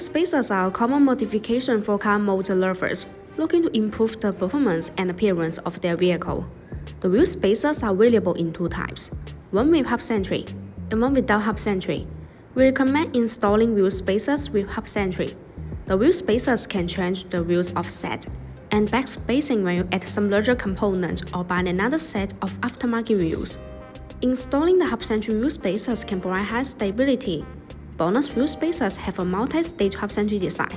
spacers are a common modification for car motor lovers looking to improve the performance and appearance of their vehicle. The wheel spacers are available in two types, one with Hub-Centric and one without Hub-Centric. We recommend installing wheel spacers with Hub-Centric. The wheel spacers can change the wheel's offset and back spacing when you add some larger component or buy another set of aftermarket wheels. Installing the Hub-Centric wheel spacers can provide high stability. BONOSS wheel spacers have a multi-stage Hub-Centric design.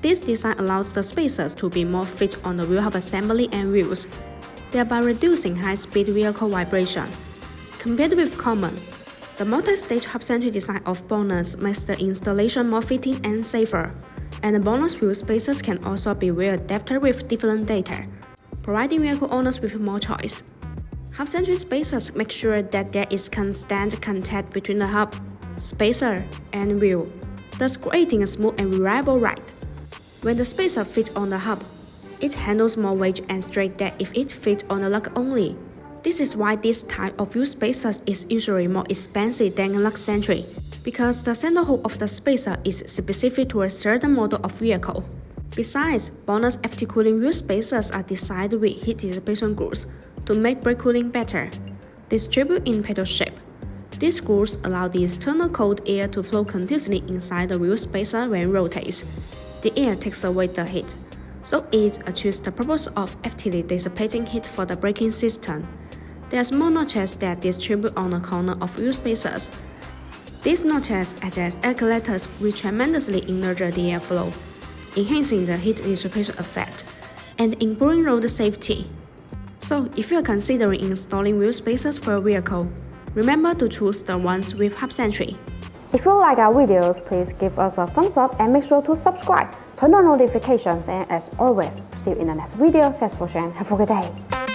This design allows the spacers to be more fit on the wheel hub assembly and wheels, thereby reducing high-speed vehicle vibration. Compared with common, the multi-stage Hub-Centric design of BONOSS makes the installation more fitting and safer, and the BONOSS wheel spacers can also be well adapted with different data, providing vehicle owners with more choice. Hub-Centric spacers make sure that there is constant contact between the hub, spacer, and wheel, thus creating a smooth and reliable ride. When the spacer fits on the hub, it handles more weight and straight than if it fits on the lug only. This is why this type of wheel spacers is usually more expensive than a lug-centric, because the center hole of the spacer is specific to a certain model of vehicle. Besides, BONOSS FT cooling wheel spacers are designed with heat dissipation grooves to make brake cooling better, distributed in pedal shape. These grooves allow the external cold air to flow continuously inside the wheel spacer when it rotates. The air takes away the heat, so it achieves the purpose of FTly dissipating heat for the braking system. There are small notches that distribute on the corner of wheel spacers. These notches act as air collectors which tremendously nurture the airflow, enhancing the heat dissipation effect and improving road safety. So, if you are considering installing wheel spacers for your vehicle, remember to choose the ones with Hub-Centric. If you like our videos, please give us a thumbs up and make sure to subscribe, turn on notifications, and as always, see you in the next video. Thanks for watching and have a good day.